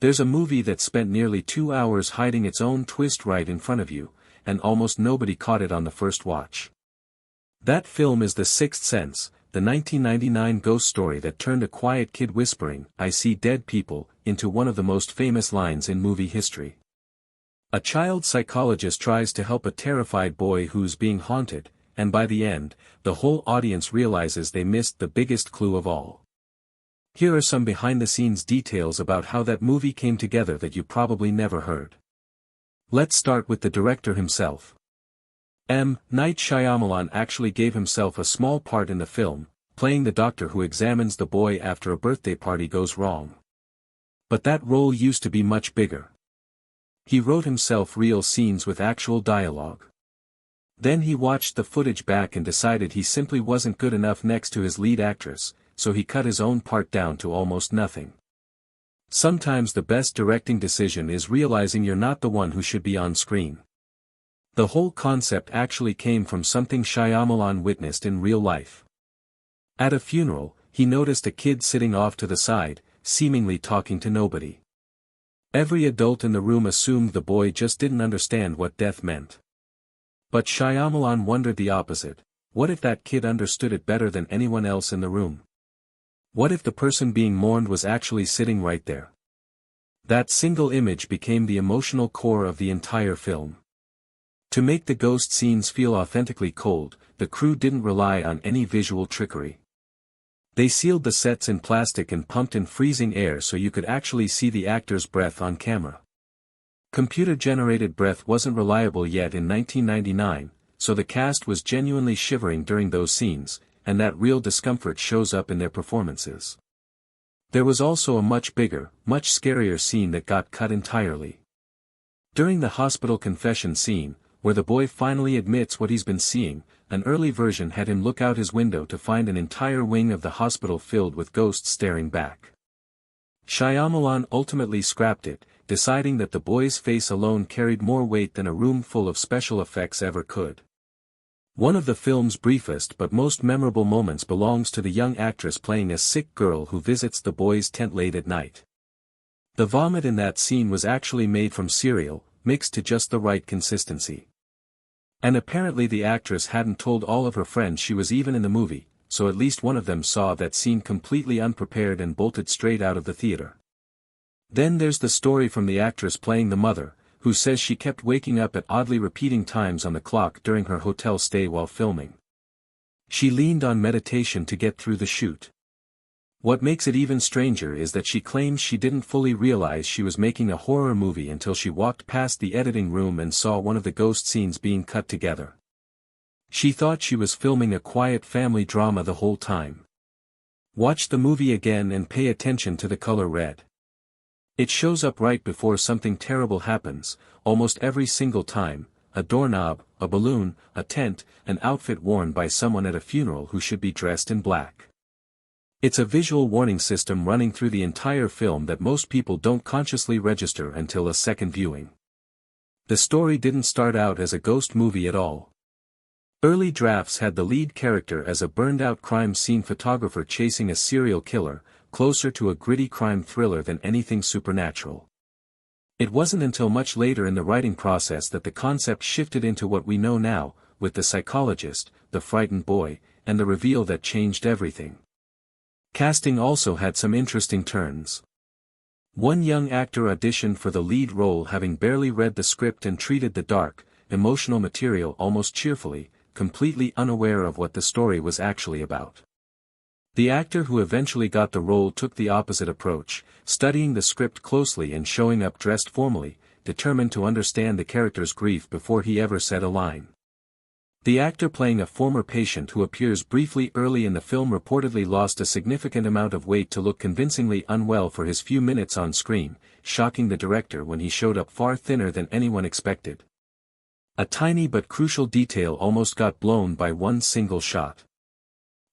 There's a movie that spent nearly 2 hours hiding its own twist right in front of you, and almost nobody caught it on the first watch. That film is The Sixth Sense, the 1999 ghost story that turned a quiet kid whispering, "I see dead people," into one of the most famous lines in movie history. A child psychologist tries to help a terrified boy who's being haunted, and by the end, the whole audience realizes they missed the biggest clue of all. Here are some behind-the-scenes details about how that movie came together that you probably never heard. Let's start with the director himself. M. Night Shyamalan actually gave himself a small part in the film, playing the doctor who examines the boy after a birthday party goes wrong. But that role used to be much bigger. He wrote himself real scenes with actual dialogue. Then he watched the footage back and decided he simply wasn't good enough next to his lead actress, so he cut his own part down to almost nothing. Sometimes the best directing decision is realizing you're not the one who should be on screen. The whole concept actually came from something Shyamalan witnessed in real life. At a funeral, he noticed a kid sitting off to the side, seemingly talking to nobody. Every adult in the room assumed the boy just didn't understand what death meant. But Shyamalan wondered the opposite. What if that kid understood it better than anyone else in the room? What if the person being mourned was actually sitting right there? That single image became the emotional core of the entire film. To make the ghost scenes feel authentically cold, the crew didn't rely on any visual trickery. They sealed the sets in plastic and pumped in freezing air so you could actually see the actor's breath on camera. Computer-generated breath wasn't reliable yet in 1999, so the cast was genuinely shivering during those scenes, and that real discomfort shows up in their performances. There was also a much bigger, much scarier scene that got cut entirely. During the hospital confession scene, where the boy finally admits what he's been seeing, an early version had him look out his window to find an entire wing of the hospital filled with ghosts staring back. Shyamalan ultimately scrapped it, deciding that the boy's face alone carried more weight than a room full of special effects ever could. One of the film's briefest but most memorable moments belongs to the young actress playing a sick girl who visits the boy's tent late at night. The vomit in that scene was actually made from cereal, mixed to just the right consistency. And apparently the actress hadn't told all of her friends she was even in the movie, so at least one of them saw that scene completely unprepared and bolted straight out of the theater. Then there's the story from the actress playing the mother, who says she kept waking up at oddly repeating times on the clock during her hotel stay while filming. She leaned on meditation to get through the shoot. What makes it even stranger is that she claims she didn't fully realize she was making a horror movie until she walked past the editing room and saw one of the ghost scenes being cut together. She thought she was filming a quiet family drama the whole time. Watch the movie again and pay attention to the color red. It shows up right before something terrible happens, almost every single time: a doorknob, a balloon, a tent, an outfit worn by someone at a funeral who should be dressed in black. It's a visual warning system running through the entire film that most people don't consciously register until a second viewing. The story didn't start out as a ghost movie at all. Early drafts had the lead character as a burned-out crime scene photographer chasing a serial killer, closer to a gritty crime thriller than anything supernatural. It wasn't until much later in the writing process that the concept shifted into what we know now, with the psychologist, the frightened boy, and the reveal that changed everything. Casting also had some interesting turns. One young actor auditioned for the lead role having barely read the script and treated the dark, emotional material almost cheerfully, completely unaware of what the story was actually about. The actor who eventually got the role took the opposite approach, studying the script closely and showing up dressed formally, determined to understand the character's grief before he ever said a line. The actor playing a former patient who appears briefly early in the film reportedly lost a significant amount of weight to look convincingly unwell for his few minutes on screen, shocking the director when he showed up far thinner than anyone expected. A tiny but crucial detail almost got blown by one single shot.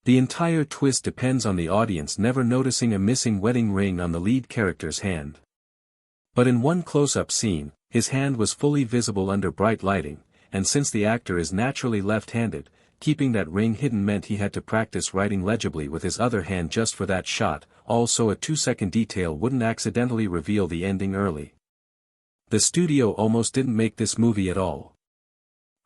The entire twist depends on the audience never noticing a missing wedding ring on the lead character's hand. But in one close-up scene, his hand was fully visible under bright lighting, and since the actor is naturally left-handed, keeping that ring hidden meant he had to practice writing legibly with his other hand just for that shot, also a 2-second detail wouldn't accidentally reveal the ending early. The studio almost didn't make this movie at all.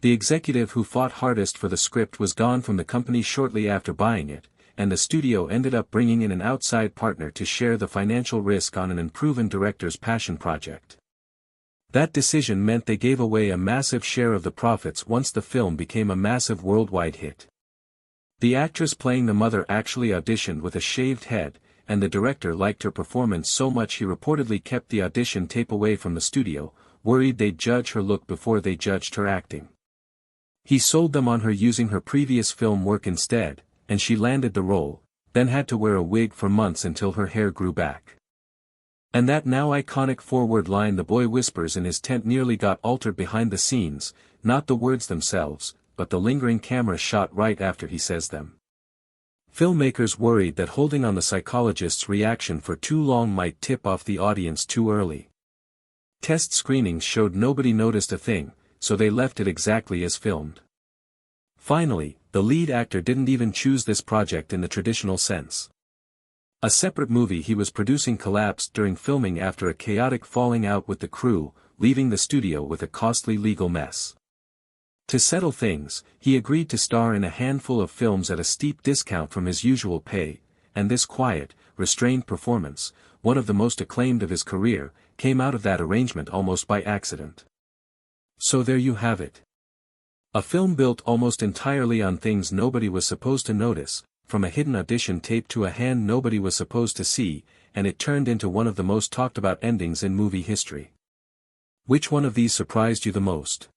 The executive who fought hardest for the script was gone from the company shortly after buying it, and the studio ended up bringing in an outside partner to share the financial risk on an unproven director's passion project. That decision meant they gave away a massive share of the profits once the film became a massive worldwide hit. The actress playing the mother actually auditioned with a shaved head, and the director liked her performance so much he reportedly kept the audition tape away from the studio, worried they'd judge her look before they judged her acting. He sold them on her using her previous film work instead, and she landed the role, then had to wear a wig for months until her hair grew back. And that now iconic forward line the boy whispers in his tent nearly got altered behind the scenes, not the words themselves, but the lingering camera shot right after he says them. Filmmakers worried that holding on the psychologist's reaction for too long might tip off the audience too early. Test screenings showed nobody noticed a thing, so they left it exactly as filmed. Finally, the lead actor didn't even choose this project in the traditional sense. A separate movie he was producing collapsed during filming after a chaotic falling out with the crew, leaving the studio with a costly legal mess. To settle things, he agreed to star in a handful of films at a steep discount from his usual pay, and this quiet, restrained performance, one of the most acclaimed of his career, came out of that arrangement almost by accident. So there you have it. A film built almost entirely on things nobody was supposed to notice, from a hidden audition tape to a hand nobody was supposed to see, and it turned into one of the most talked about endings in movie history. Which one of these surprised you the most?